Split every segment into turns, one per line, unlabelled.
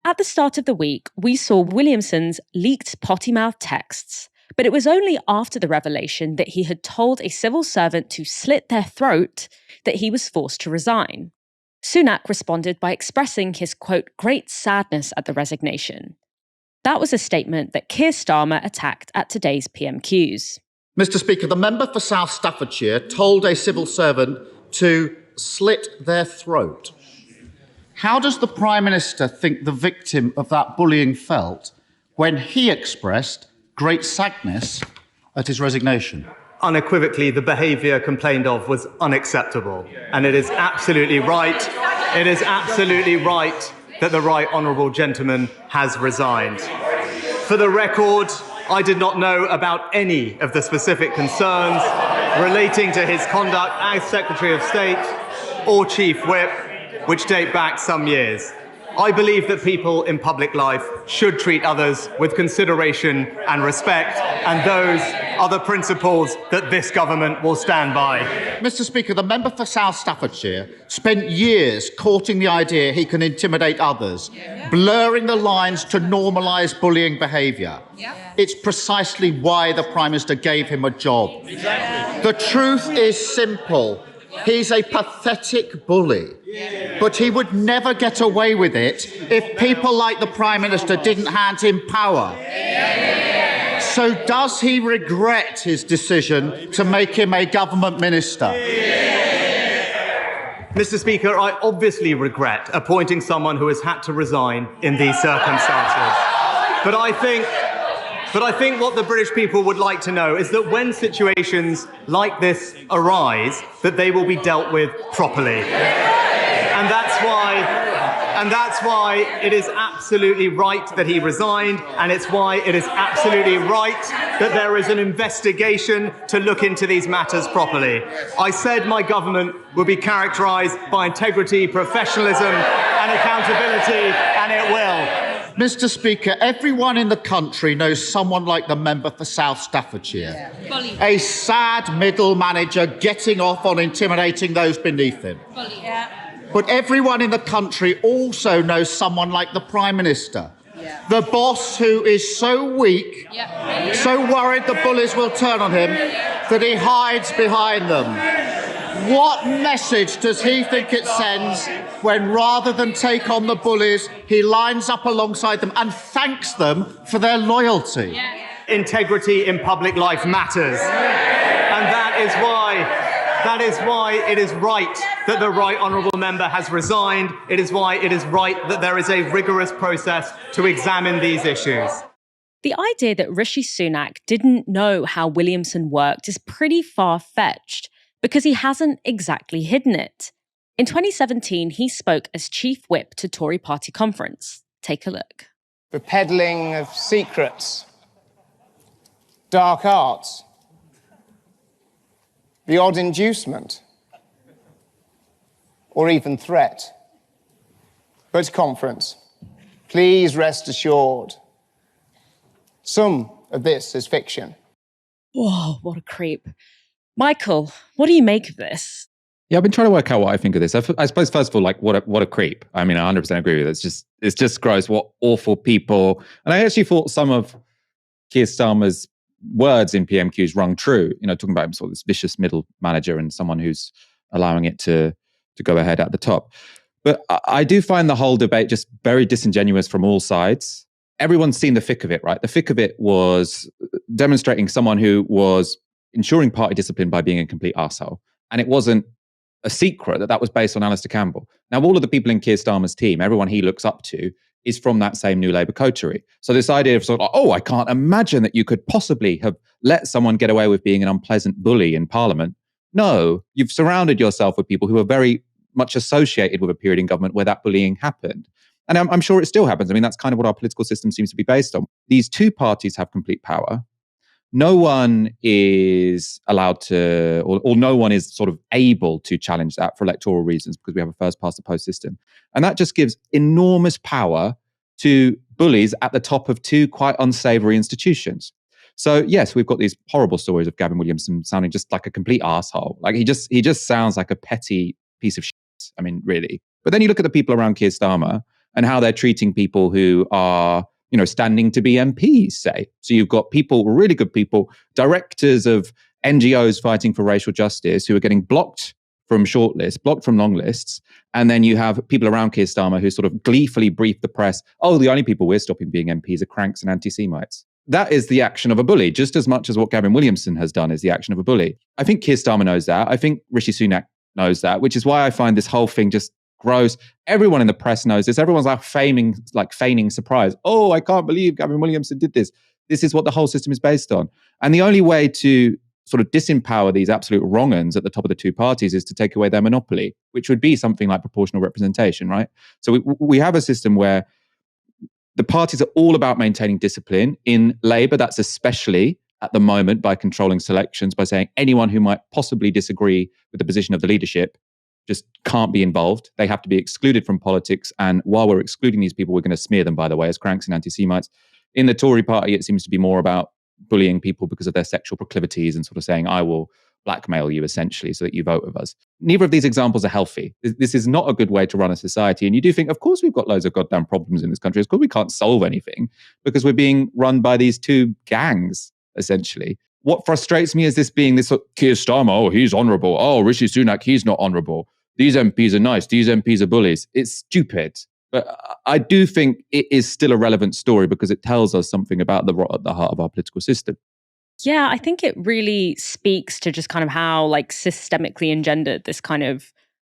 At the start of the week, we saw Williamson's leaked potty-mouthed texts, but it was only after the revelation that he had told a civil servant to slit their throat that he was forced to resign. Sunak responded by expressing his, quote, great sadness at the resignation. That was a statement that Keir Starmer attacked at today's PMQs.
Mr. Speaker, the member for South Staffordshire told a civil servant to slit their throat. How does the Prime Minister think the victim of that bullying felt when he expressed great sadness at his resignation?
Unequivocally, the behaviour complained of was unacceptable. And it is absolutely right. It is absolutely right that the right honourable gentleman has resigned. For the record, I did not know about any of the specific concerns relating to his conduct as Secretary of State or Chief Whip, which date back some years. I believe that people in public life should treat others with consideration and respect, and those are the principles that this government will stand by.
Mr. Speaker, the member for South Staffordshire spent years courting the idea he can intimidate others, blurring the lines to normalise bullying behaviour. It's precisely why the Prime Minister gave him a job. The truth is simple. He's a pathetic bully, but he would never get away with it if people like the Prime Minister didn't hand him power. So does he regret his decision to make him a government minister?
Mr. Speaker, I obviously regret appointing someone who has had to resign in these circumstances. But I think what the British people would like to know is that when situations like this arise, that they will be dealt with properly. And that's why it is absolutely right that he resigned, and it's why it is absolutely right that there is an investigation to look into these matters properly. I said my government will be characterised by integrity, professionalism and accountability, and it will.
Mr. Speaker, everyone in the country knows someone like the member for South Staffordshire. A sad middle manager getting off on intimidating those beneath him. But everyone in the country also knows someone like the Prime Minister. The boss who is so weak, so worried the bullies will turn on him, that he hides behind them. What message does he think it sends when, rather than take on the bullies, he lines up alongside them and thanks them for their loyalty?
Integrity in public life matters. And that is why it is right that the right honourable member has resigned. It is why it is right that there is a rigorous process to examine these issues.
The idea that Rishi Sunak didn't know how Williamson worked is pretty far-fetched, because he hasn't exactly hidden it. In 2017, he spoke as Chief Whip to Tory party conference. Take a look.
The peddling of secrets, dark arts, the odd inducement, or even threat. But conference, please rest assured, some of this is fiction.
Whoa, what a creep. Michael, what do you make of this?
Yeah, I've been trying to work out what I think of this. I suppose, first of all, like, what a creep. I mean, I 100% agree with it. It's just gross. What awful people. And I actually thought some of Keir Starmer's words in PMQs rung true. You know, talking about him sort of this vicious middle manager and someone who's allowing it to go ahead at the top. But I do find the whole debate just very disingenuous from all sides. Everyone's seen the thick of it, right? The thick of it was demonstrating someone who was ensuring party discipline by being a complete arsehole. And it wasn't a secret that was based on Alistair Campbell. Now, all of the people in Keir Starmer's team, everyone he looks up to, is from that same New Labour coterie. So this idea of sort of, oh, I can't imagine that you could possibly have let someone get away with being an unpleasant bully in Parliament. No, you've surrounded yourself with people who are very much associated with a period in government where that bullying happened. And I'm sure it still happens. I mean, that's kind of what our political system seems to be based on. These two parties have complete power. No one is allowed to, or no one is sort of able to challenge that for electoral reasons, because we have a first past the post system. And that just gives enormous power to bullies at the top of two quite unsavoury institutions. So yes, we've got these horrible stories of Gavin Williamson sounding just like a complete arsehole. Like he just sounds like a petty piece of shit. I mean, really. But then you look at the people around Keir Starmer, and how they're treating people who are, standing to be MPs, say. So you've got people, really good people, directors of NGOs fighting for racial justice who are getting blocked from shortlists, blocked from long lists. And then you have people around Keir Starmer who sort of gleefully brief the press, oh, the only people we're stopping being MPs are cranks and anti-Semites. That is the action of a bully, just as much as what Gavin Williamson has done is the action of a bully. I think Keir Starmer knows that. I think Rishi Sunak knows that, which is why I find this whole thing just gross. Everyone in the press knows this. Everyone's feigning surprise. Oh, I can't believe Gavin Williamson did this. This is what the whole system is based on. And the only way to sort of disempower these absolute wrong-uns at the top of the two parties is to take away their monopoly, which would be something like proportional representation, right? So we have a system where the parties are all about maintaining discipline. In Labour, that's especially at the moment by controlling selections, by saying anyone who might possibly disagree with the position of the leadership just can't be involved. They have to be excluded from politics. And while we're excluding these people, we're going to smear them, by the way, as cranks and anti-Semites. In the Tory party, it seems to be more about bullying people because of their sexual proclivities and sort of saying, I will blackmail you essentially so that you vote with us. Neither of these examples are healthy. This is not a good way to run a society. And you do think, of course, we've got loads of goddamn problems in this country. Of course, we can't solve anything because we're being run by these two gangs, essentially. What frustrates me is this being this Keir Starmer, oh, he's honourable. Oh, Rishi Sunak, he's not honourable. These MPs are nice. These MPs are bullies. It's stupid. But I do think it is still a relevant story because it tells us something about the rot at the heart of our political system.
Yeah, I think it really speaks to just kind of how systemically engendered this kind of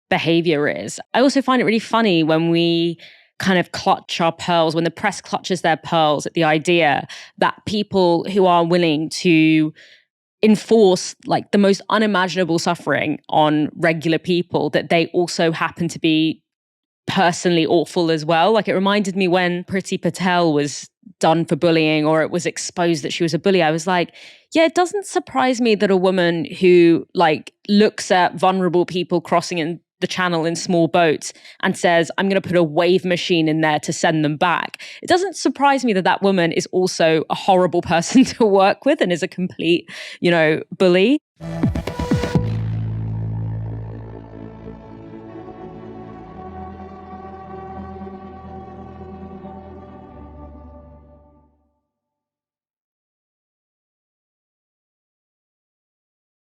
behavior is. I also find it really funny when we kind of clutch our pearls, when the press clutches their pearls at the idea that people who are willing to enforce the most unimaginable suffering on regular people, that they also happen to be personally awful as well. It reminded me when Priti Patel was done for bullying, or it was exposed that she was a bully. I was like, yeah, it doesn't surprise me that a woman who looks at vulnerable people crossing in the channel in small boats and says, I'm going to put a wave machine in there to send them back. It doesn't surprise me that that woman is also a horrible person to work with and is a complete, bully.